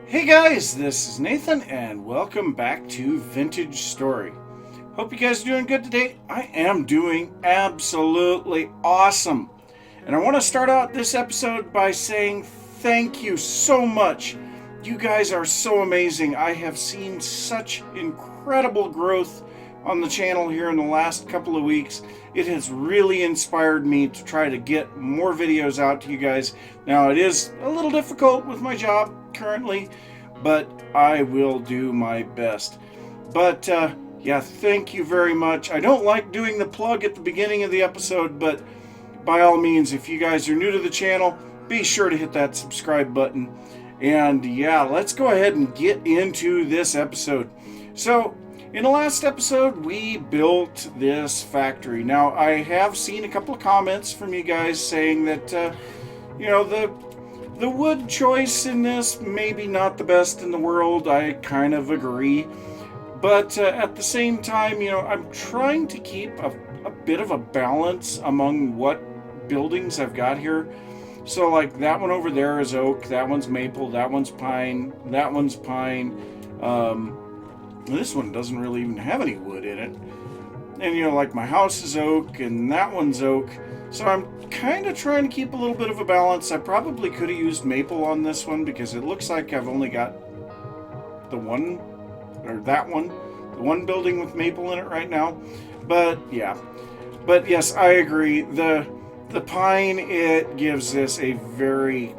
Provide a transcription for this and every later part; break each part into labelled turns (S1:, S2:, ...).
S1: Hey guys, this is Nathan and welcome back to Vintage Story. Hope you guys are doing good today. I am doing absolutely awesome. And I want to start out this episode by saying thank you so much. You guys are so amazing. I have seen such incredible growth on the channel here in the last couple of weeks. It has really inspired me to try to get more videos out to you guys. Now, it is a little difficult with my job currently, but I will do my best. But yeah, thank you very much. I don't like doing the plug at the beginning of the episode, but by all means, if you guys are new to the channel, be sure to hit that subscribe button. And yeah, let's go ahead and get into this episode. So, in the last episode, we built this factory. Now, I have seen a couple of comments from you guys saying that, the wood choice in this maybe not the best in the world. I kind of agree. But at the same time, I'm trying to keep a bit of a balance among what buildings I've got here. So, like, that one over there is oak, that one's maple, that one's pine, that one's pine. This one doesn't really even have any wood in it. And, like, my house is oak, and that one's oak. So I'm kind of trying to keep a little bit of a balance. I probably could have used maple on this one, because it looks like I've only got the one building with maple in it right now. But, yeah. But, yes, I agree. The pine, it gives this a very...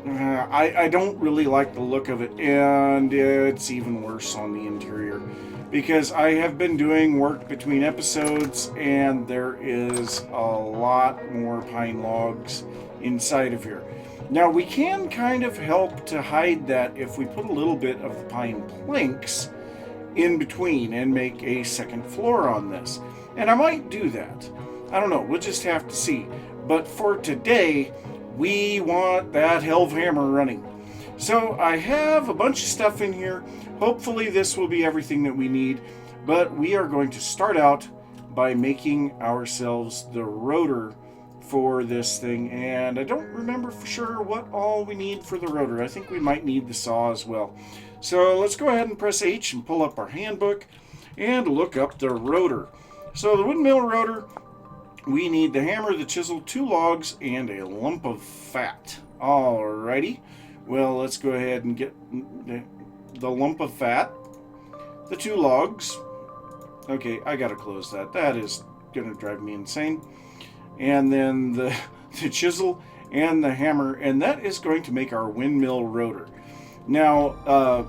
S1: I don't really like the look of it, and it's even worse on the interior because I have been doing work between episodes and there is a lot more pine logs inside of here. Now, we can kind of help to hide that if we put a little bit of the pine planks in between and make a second floor on this. And I might do that. I don't know. We'll just have to see. But for today, we want that hammer running. So I have a bunch of stuff in here. Hopefully this will be everything that we need. But we are going to start out by making ourselves the rotor for this thing. And I don't remember for sure what all we need for the rotor. I think we might need the saw as well. So let's go ahead and press H and pull up our handbook and look up the rotor. So the windmill rotor, we need the hammer, the chisel, 2 logs, and a lump of fat. Alrighty. Well, let's go ahead and get the lump of fat, the 2 logs. Okay, I gotta close that. That is gonna drive me insane. And then the chisel and the hammer, and that is going to make our windmill rotor. Now,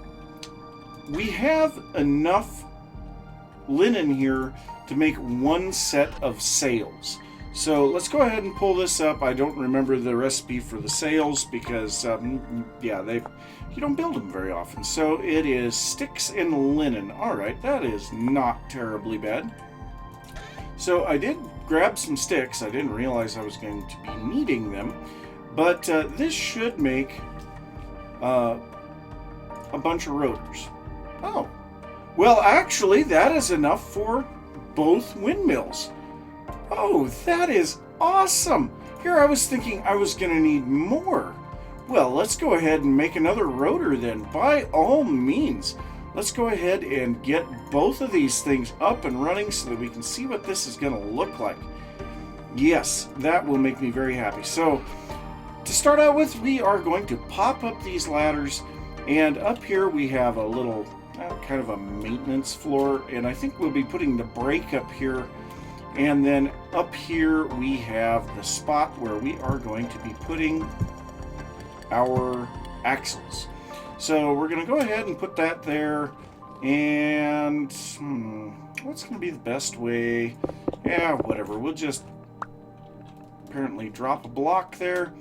S1: we have enough linen here to make 1 set of sails. So let's go ahead and pull this up. I don't remember the recipe for the sails because, you don't build them very often. So it is sticks and linen. All right, that is not terribly bad. So I did grab some sticks. I didn't realize I was going to be needing them. But this should make a bunch of rotors. Oh, well, actually, that is enough for both windmills. Oh, that is awesome. Here I was thinking I was going to need more. Well, let's go ahead and make another rotor then. By all means, let's go ahead and get both of these things up and running so that we can see what this is going to look like. Yes, that will make me very happy. So, to start out with, we are going to pop up these ladders, and up here we have a little kind of a maintenance floor, and I think we'll be putting the brake up here, and then up here we have the spot where we are going to be putting our axles. So we're going to go ahead and put that there, and what's going to be the best way? Yeah, whatever, we'll just apparently drop a block there.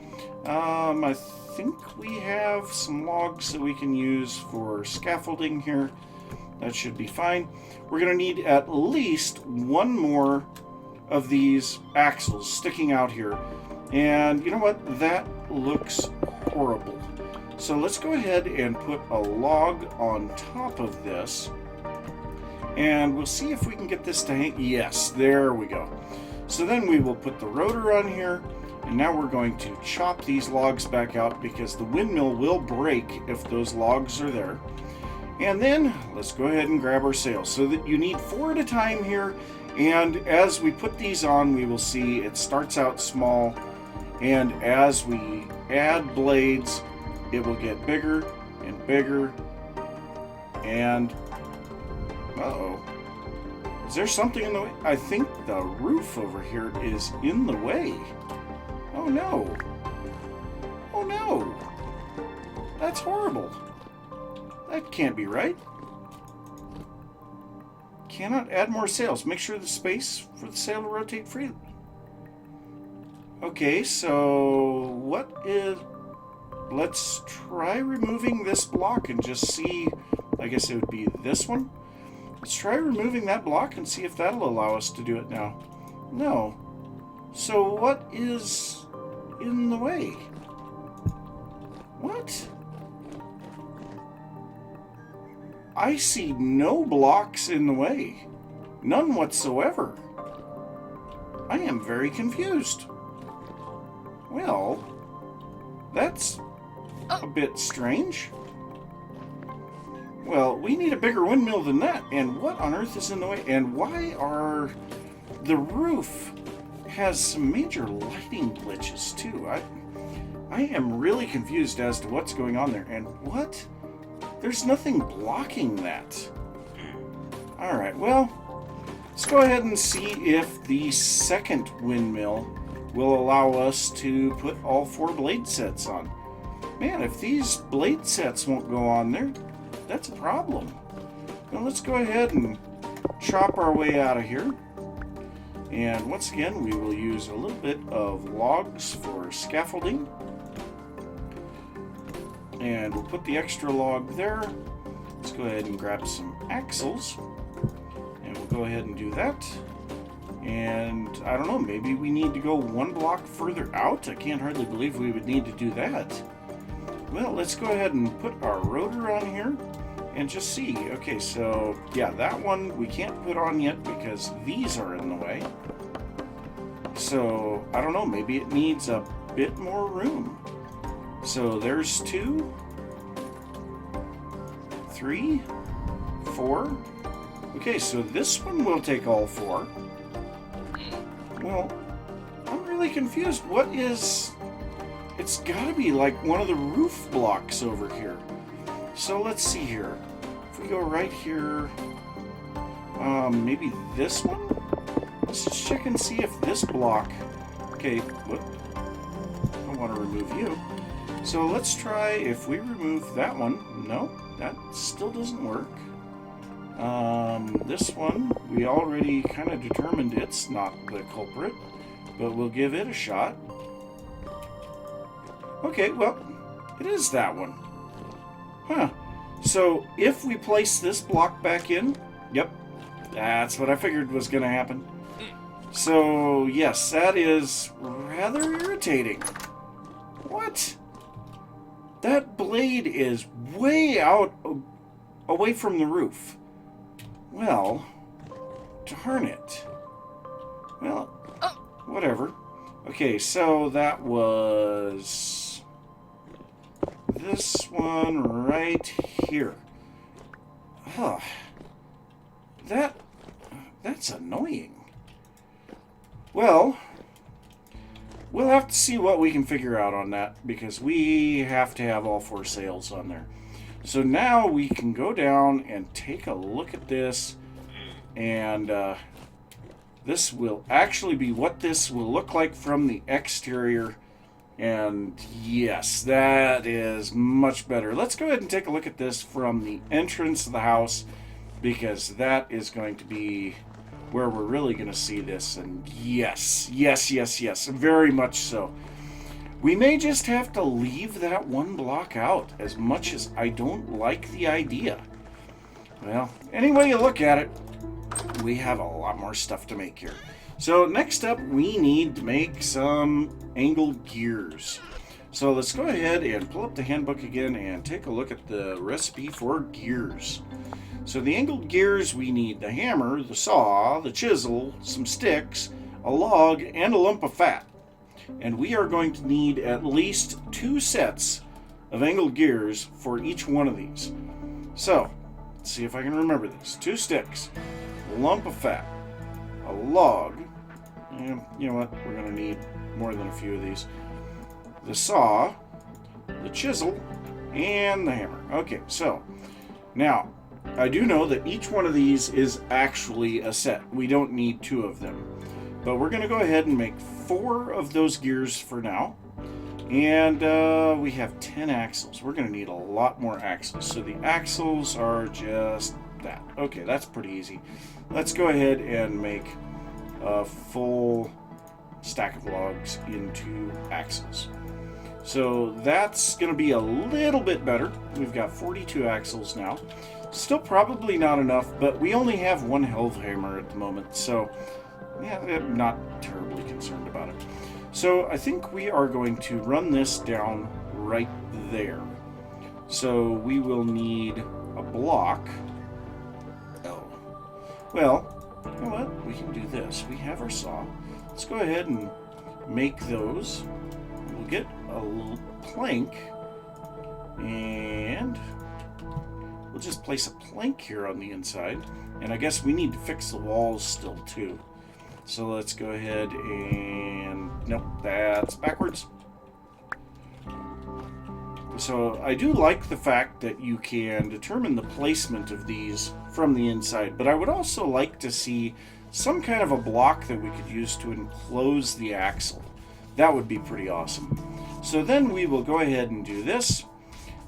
S1: I think we have some logs that we can use for scaffolding here. That should be fine. We're going to need at least 1 more of these axles sticking out here. And you know what? That looks horrible. So let's go ahead and put a log on top of this. And we'll see if we can get this to hang. Yes, there we go. So then we will put the rotor on here. And now we're going to chop these logs back out because the windmill will break if those logs are there. And then let's go ahead and grab our sails. So that you need 4 at a time here. And as we put these on, we will see it starts out small. And as we add blades, it will get bigger and bigger. And, uh-oh. Is there something in the way? I think the roof over here is in the way. Oh no. Oh no. That's horrible. That can't be right. Cannot add more sails. Make sure the space for the sail to rotate freely. Okay, so what is... Let's try removing this block and just see... I guess it would be this one. Let's try removing that block and see if that'll allow us to do it now. No. So what is in the way? What? I see no blocks in the way. None whatsoever. I am very confused. Well, that's a bit strange. Well, we need a bigger windmill than that. And what on earth is in the way? And why are... The roof has some major lighting glitches, too. I am really confused as to what's going on there. And what? There's nothing blocking that. Alright, well, let's go ahead and see if the second windmill will allow us to put all 4 blade sets on. Man, if these blade sets won't go on there, that's a problem. Now let's go ahead and chop our way out of here. And once again, we will use a little bit of logs for scaffolding. And we'll put the extra log there. Let's go ahead and grab some axles. And we'll go ahead and do that. And I don't know, maybe we need to go 1 block further out? I can't hardly believe we would need to do that. Well, let's go ahead and put our rotor on here and just see. Okay, so yeah, that one we can't put on yet because these are in the way. So I don't know, maybe it needs a bit more room. So there's 2, 3, 4. Okay, so this one will take all 4. Well, I'm really confused. What is... It's gotta be like one of the roof blocks over here. So let's see here. If we go right here, maybe this one? Let's just check and see if this block... Okay, whoop. I want to remove you. So let's try if we remove that one. No, that still doesn't work. This one, we already kind of determined it's not the culprit, but we'll give it a shot. Okay, well, it is that one. Huh. So if we place this block back in, yep, that's what I figured was going to happen. So, yes, that is rather irritating. What? That blade is way out, away from the roof. Well, darn it. Well, whatever. Okay, so that was this one right here. Huh. That's annoying. Well, we'll have to see what we can figure out on that because we have to have all 4 sails on there. So now we can go down and take a look at this, and this will actually be what this will look like from the exterior. And yes, that is much better. Let's go ahead and take a look at this from the entrance of the house because that is going to be where we're really going to see this. And yes, very much so. We may just have to leave that 1 block out, as much as I don't like the idea. Well, any way you look at it, we have a lot more stuff to make here. So next up, we need to make some angled gears. So let's go ahead and pull up the handbook again and take a look at the recipe for gears. So the angled gears, we need the hammer, the saw, the chisel, some sticks, a log, and a lump of fat. and we are going to need at least 2 sets of angled gears for each one of these. So, let's see if I can remember this. 2 sticks, a lump of fat, a log, and you know what, we're going to need more than a few of these, the saw, the chisel, and the hammer. Okay, so now I do know that each one of these is actually a set. We don't need 2 of them. But we're going to go ahead and make 4 of those gears for now. And we have 10 axles. We're going to need a lot more axles. So the axles are just that. Okay, that's pretty easy. Let's go ahead and make a full stack of logs into axles. So that's going to be a little bit better. We've got 42 axles now. Still probably not enough, but we only have 1 hammer at the moment. So yeah, I'm not terribly concerned about it. So I think we are going to run this down right there. So we will need a block. Oh, well, you know what? We can do this. We have our saw. Let's go ahead and make those. We'll get a little plank, and we'll just place a plank here on the inside. And I guess we need to fix the walls still too. So let's go ahead and, nope, that's backwards. So I do like the fact that you can determine the placement of these from the inside, but I would also like to see some kind of a block that we could use to enclose the axle. That would be pretty awesome. So then we will go ahead and do this,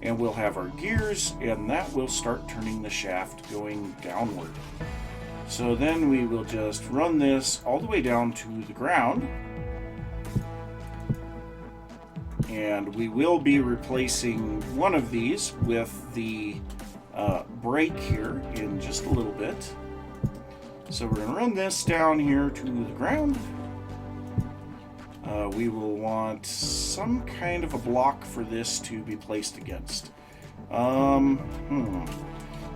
S1: and we'll have our gears, and that will start turning the shaft going downward. So then we will just run this all the way down to the ground. And we will be replacing one of these with the brake here in just a little bit. So we're going to run this down here to the ground. We will want some kind of a block for this to be placed against.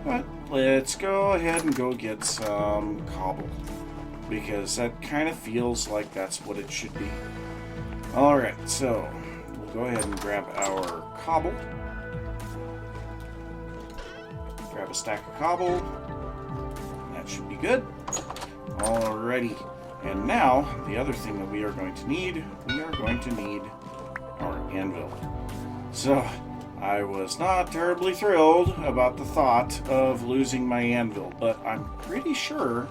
S1: But let's go ahead and go get some cobble, because that kind of feels like that's what it should be. Alright, so we'll go ahead and grab our cobble. Grab a stack of cobble. That should be good. Alrighty. And now, the other thing that we are going to need our anvil. So, I was not terribly thrilled about the thought of losing my anvil, but I'm pretty sure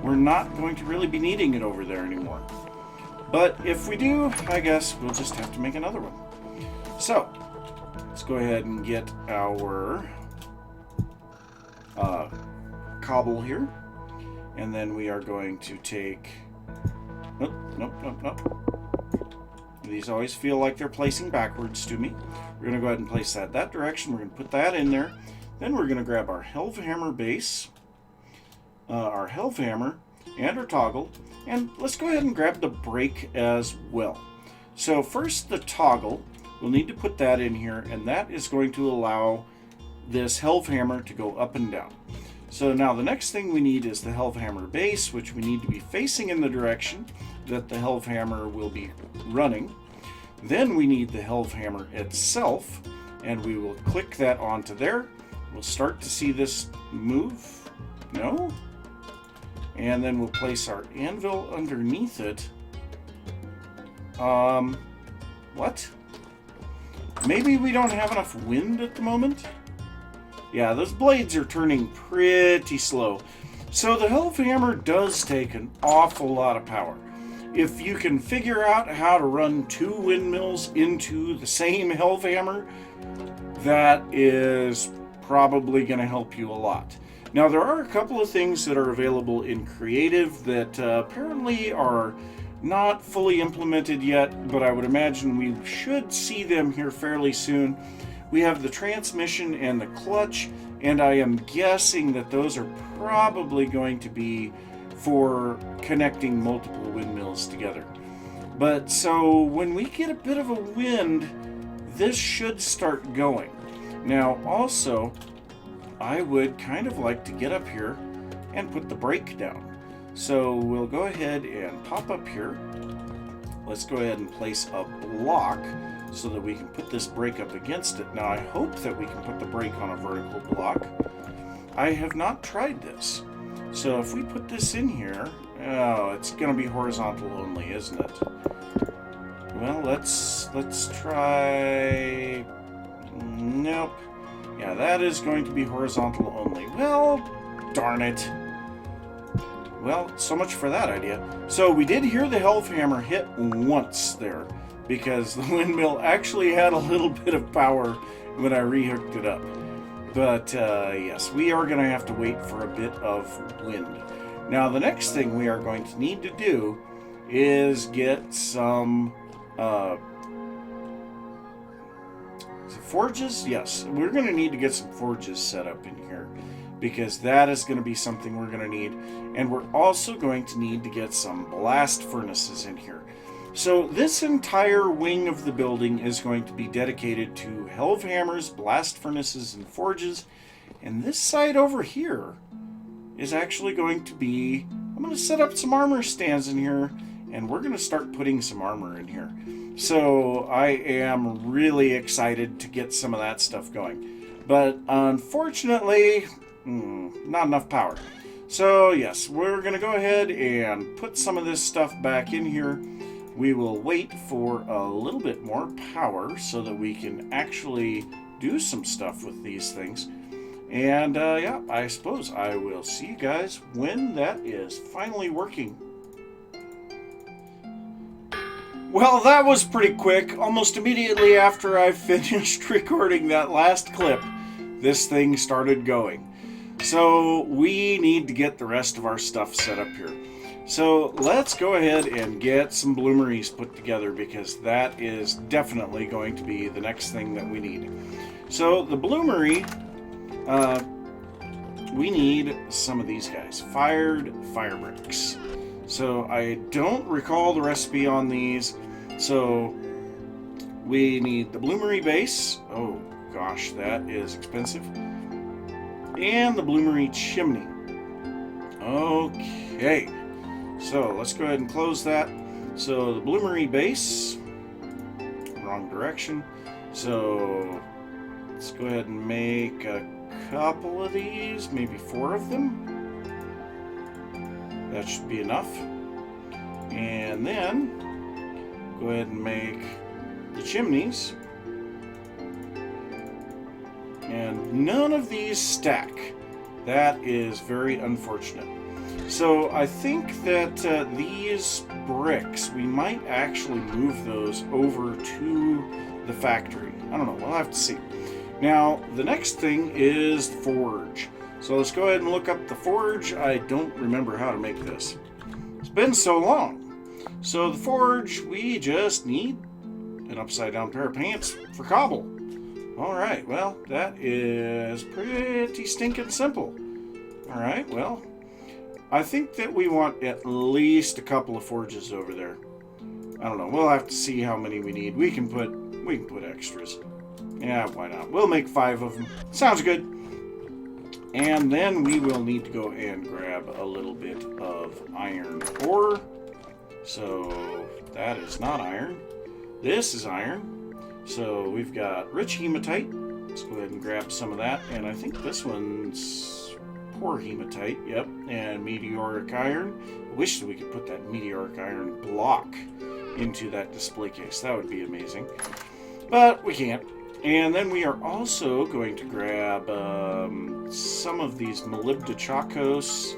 S1: we're not going to really be needing it over there anymore. But if we do, I guess we'll just have to make another one. So, let's go ahead and get our cobble here. And then we are going to take... Nope. These always feel like they're placing backwards to me. We're going to go ahead and place that direction. We're going to put that in there. Then we're going to grab our hammer base, our hammer, and our toggle. And let's go ahead and grab the brake as well. So first the toggle, we'll need to put that in here, and that is going to allow this hammer to go up and down. So now the next thing we need is the hammer base, which we need to be facing in the direction that the hammer will be running. Then we need the hammer itself, and we will click that onto there. We'll start to see this move. No? And then we'll place our anvil underneath it. What? Maybe we don't have enough wind at the moment? Yeah, those blades are turning pretty slow. So the hammer does take an awful lot of power. If you can figure out how to run 2 windmills into the same hammer, that is probably going to help you a lot. Now, there are a couple of things that are available in Creative that apparently are not fully implemented yet, but I would imagine we should see them here fairly soon. We have the transmission and the clutch, and I am guessing that those are probably going to be for connecting multiple windmills together. But so when we get a bit of a wind, this should start going. Now also, I would kind of like to get up here and put the brake down. So we'll go ahead and pop up here, let's go ahead and place a block so that we can put this brake up against it. Now I hope that we can put the brake on a vertical block. I have not tried this. So if we put this in here, oh, it's going to be horizontal only, isn't it? Well, let's try. Nope. Yeah, that is going to be horizontal only. Well, darn it. Well, so much for that idea. So we did hear the Helve Hammer hit once there, because the windmill actually had a little bit of power when I rehooked it up. But yes, we are going to have to wait for a bit of wind. Now, the next thing we are going to need to do is get some forges. Yes, we're going to need to get some forges set up in here, because that is going to be something we're going to need. And we're also going to need to get some blast furnaces in here. So this entire wing of the building is going to be dedicated to Helve Hammers, blast furnaces, and forges. And this side over here is actually going to be, I'm going to set up some armor stands in here, and we're going to start putting some armor in here. So I am really excited to get some of that stuff going. But unfortunately, not enough power. So yes, we're going to go ahead and put some of this stuff back in here. We will wait for a little bit more power so that we can actually do some stuff with these things. And yeah, I suppose I will see you guys when that is finally working. Well, that was pretty quick. Almost immediately after I finished recording that last clip, this thing started going. So we need to get the rest of our stuff set up here. So let's go ahead and get some bloomeries put together, because that is definitely going to be the next thing that we need. So the bloomery, we need some of these guys, fired fire bricks. So I don't recall the recipe on these. So we need the bloomery base. Oh gosh, that is expensive. And the bloomery chimney. Okay. So let's go ahead and close that. So the bloomery base, wrong direction. So let's go ahead and make a couple of these, maybe 4 of them. That should be enough. And then go ahead and make the chimneys. And none of these stack. That is very unfortunate. So I think that these bricks, we might actually move those over to the factory. I don't know, we'll have to see. Now, the next thing is the forge. So let's go ahead and look up the forge. I don't remember how to make this. It's been so long. So the forge, we just need an upside down pair of pants for cobble. Alright, well, that is pretty stinking simple. Alright, well, I think that we want at least a couple of forges over there. I don't know. We'll have to see how many we need. We can put extras. Yeah, why not? We'll make 5 of them. Sounds good. And then we will need to go and grab a little bit of iron ore. So that is not iron. This is iron. So we've got rich hematite. Let's go ahead and grab some of that. And I think this one's poor hematite, yep, and meteoric iron. I wish that we could put that meteoric iron block into that display case. That would be amazing. But we can't. And then we are also going to grab some of these molybdechakos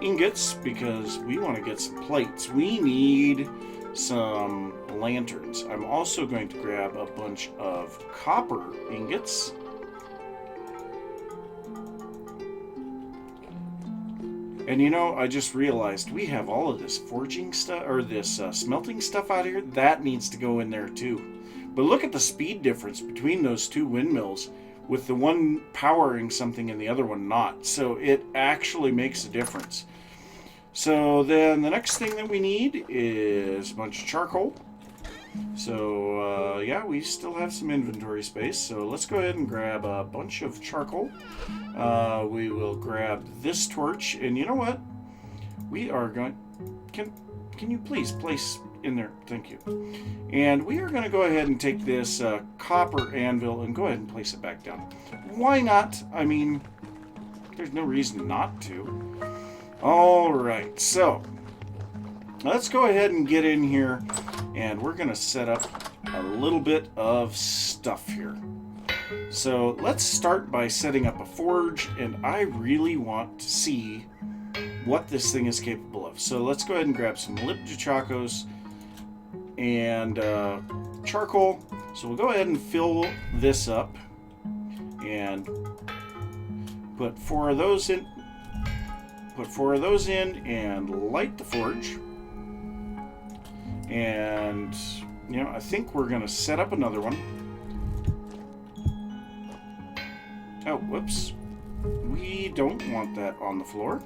S1: ingots, because we want to get some plates. We need some lanterns. I'm also going to grab a bunch of copper ingots. And you know, I just realized we have all of this forging stuff, or this smelting stuff out here. That needs to go in there too. But look at the speed difference between those 2 windmills, with the one powering something and the other one not. So it actually makes a difference. So then the next thing that we need is a bunch of charcoal. So yeah, we still have some inventory space. So let's go ahead and grab a bunch of charcoal. We will grab this torch, and you know what? We are going. Can you please place in there. Thank you. And we are going to go ahead and take this copper anvil and go ahead and place it back down. Why not? I mean, there's no reason not to. All right, so let's go ahead and get in here, and we're going to set up a little bit of stuff here. So let's start by setting up a forge, and I really want to see what this thing is capable of. So let's go ahead and grab some lipjachacos and charcoal. So we'll go ahead and fill this up and put 4 of those in. Put 4 of those in and light the forge. And I think we're gonna set up another one. Oh, whoops. We don't want that on the floor.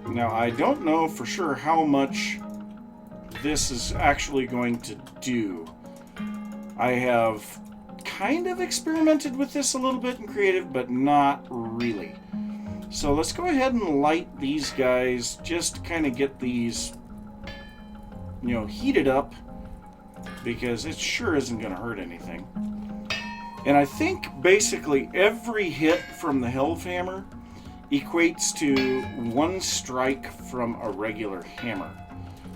S1: Now, I don't know for sure how much this is actually going to do. I have kind of experimented with this a little bit in creative, but not really. So let's go ahead and light these guys just to kind of get these, heated up, because it sure isn't going to hurt anything. And I think basically every hit from the Hellhammer equates to 1 strike from a regular hammer.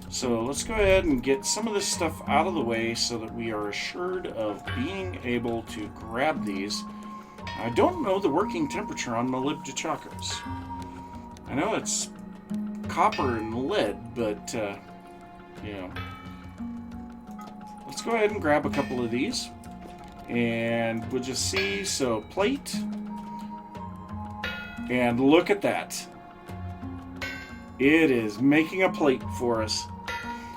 S1: So let's go ahead and get some of this stuff out of the way so that we are assured of being able to grab these. I don't know the working temperature on my lipjachacos. I know it's copper and lead, but let's go ahead and grab a couple of these, and we'll just see. So plate, and look at that. It is making a plate for us.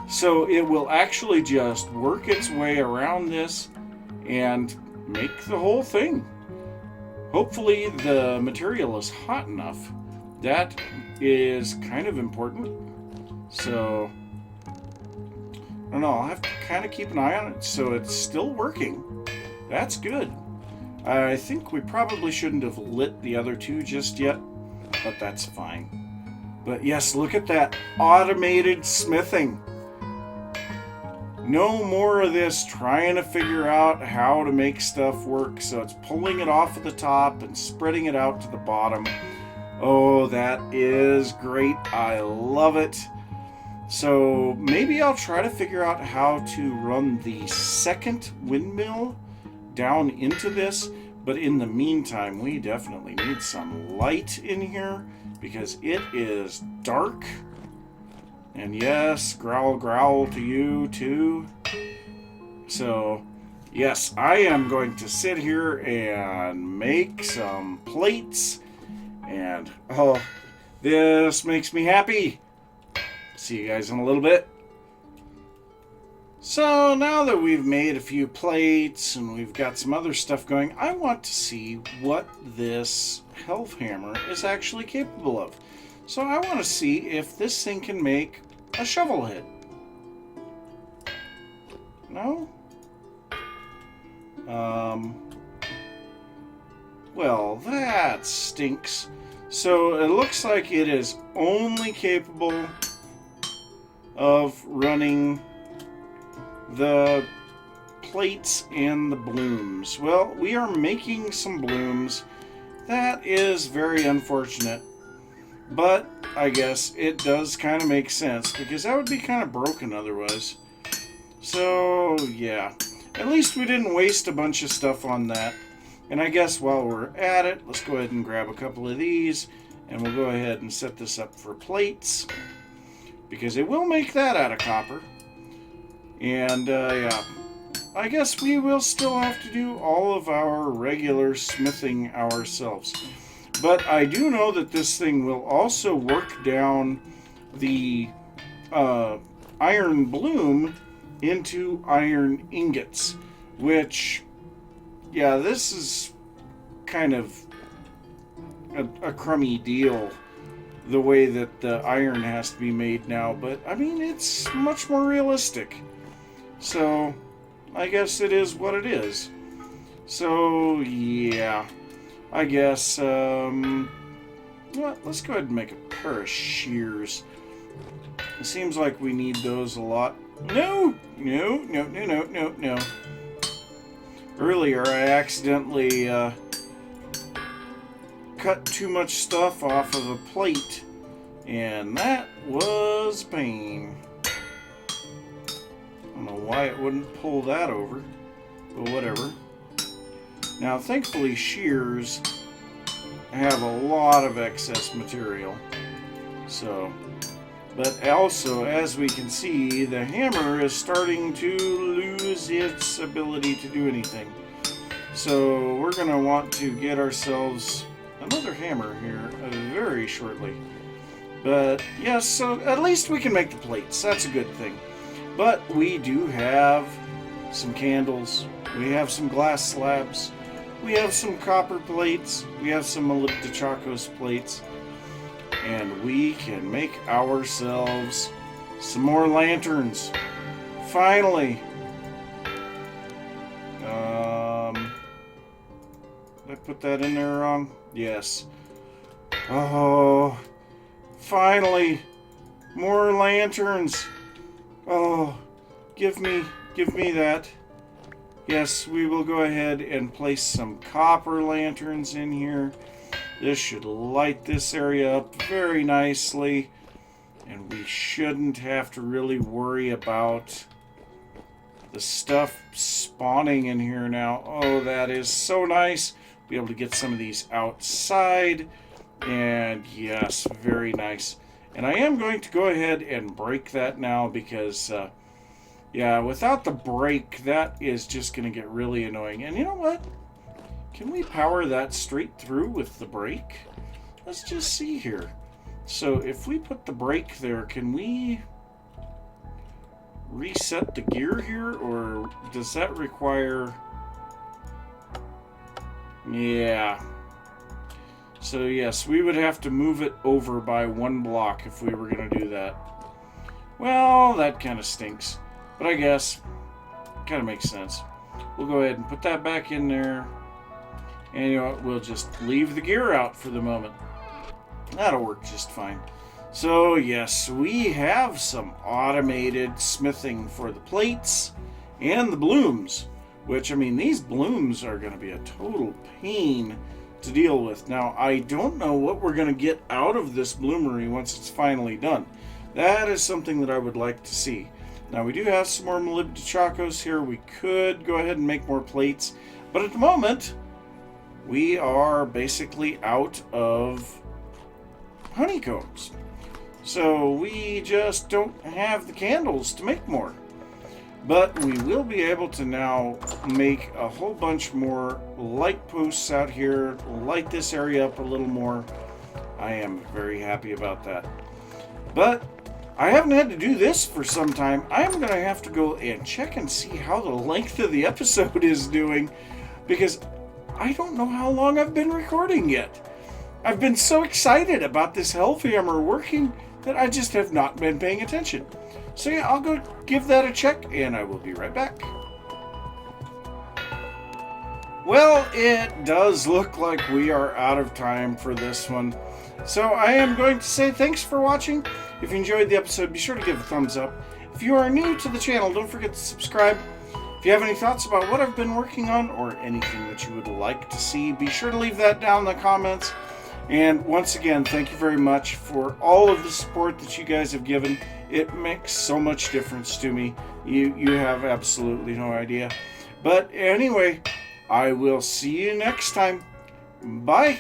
S1: So it will actually just work its way around this and make the whole thing. Hopefully the material is hot enough. That is kind of important. So, I don't know, I'll have to kind of keep an eye on it so it's still working. That's good. I think we probably shouldn't have lit the other 2 just yet, but that's fine. But yes, look at that automated smithing. No more of this trying to figure out how to make stuff work. So it's pulling it off at the top and spreading it out to the bottom. Oh, that is great. I love it. So maybe I'll try to figure out how to run the second windmill down into this. But in the meantime, we definitely need some light in here because it is dark. And yes, growl, growl to you too. So, yes, I am going to sit here and make some plates. And, oh, this makes me happy. See you guys in a little bit. So, now that we've made a few plates and we've got some other stuff going, I want to see what this Hellhammer is actually capable of. So, I want to see if this thing can make a shovel head. No? Well, that stinks. So it looks like it is only capable of running the plates and the blooms. Well, we are making some blooms. That is very unfortunate. But I guess it does kind of make sense because that would be kind of broken otherwise. So, yeah. At least we didn't waste a bunch of stuff on that. And I guess while we're at it, let's go ahead and grab a couple of these. And we'll go ahead and set this up for plates. Because it will make that out of copper. And, yeah. I guess we will still have to do all of our regular smithing ourselves. But I do know that this thing will also work down the iron bloom into iron ingots, which, yeah, this is kind of a crummy deal, the way that the iron has to be made now. But, I mean, it's much more realistic. So, I guess it is what it is. So, yeah. I guess, let's go ahead and make a pair of shears. Seems like we need those a lot. No! No, no, no, no, no, no. Earlier, I accidentally cut too much stuff off of a plate, and that was pain. I don't know why it wouldn't pull that over, but whatever. Now, thankfully, shears have a lot of excess material. So, but also, as we can see, the hammer is starting to lose its ability to do anything. So, we're going to want to get ourselves another hammer here very shortly. But, yes, so at least we can make the plates. That's a good thing. But we do have some candles. We have some glass slabs. We have some copper plates. We have some molybdenous plates. And we can make ourselves some more lanterns. Finally. Did I put that in there wrong? Yes. Oh, finally. More lanterns. Oh, give me that. Yes, we will go ahead and place some copper lanterns in here. This should light this area up very nicely. And we shouldn't have to really worry about the stuff spawning in here now. Oh, that is so nice. Be able to get some of these outside. And yes, very nice. And I am going to go ahead and break that now because, yeah, without the break, that is just going to get really annoying. And you know what? Can we power that straight through with the brake? Let's just see here. So if we put the brake there, can we reset the gear here? Or does that require... Yeah. So yes, we would have to move it over by 1 block if we were going to do that. Well, that kind of stinks. But I guess it kind of makes sense. We'll go ahead and put that back in there. And you know what, we'll just leave the gear out for the moment. That'll work just fine. So yes, we have some automated smithing for the plates and the blooms. Which, I mean, these blooms are going to be a total pain to deal with. Now, I don't know what we're going to get out of this bloomery once it's finally done. That is something that I would like to see. Now, we do have some more molybdenous here. We could go ahead and make more plates. But at the moment, we are basically out of honeycombs. So we just don't have the candles to make more. But we will be able to now make a whole bunch more light posts out here, light this area up a little more. I am very happy about that. But I haven't had to do this for some time. I'm going to have to go and check and see how the length of the episode is doing, because I don't know how long I've been recording yet. I've been so excited about this Hellhammer working that I just have not been paying attention. So yeah, I'll go give that a check, and I will be right back. Well, it does look like we are out of time for this one. So I am going to say thanks for watching. If you enjoyed the episode, be sure to give a thumbs up. If you are new to the channel, don't forget to subscribe. If you have any thoughts about what I've been working on or anything that you would like to see, be sure to leave that down in the comments. And once again, thank you very much for all of the support that you guys have given. It makes so much difference to me. You have absolutely no idea. But anyway, I will see you next time. Bye.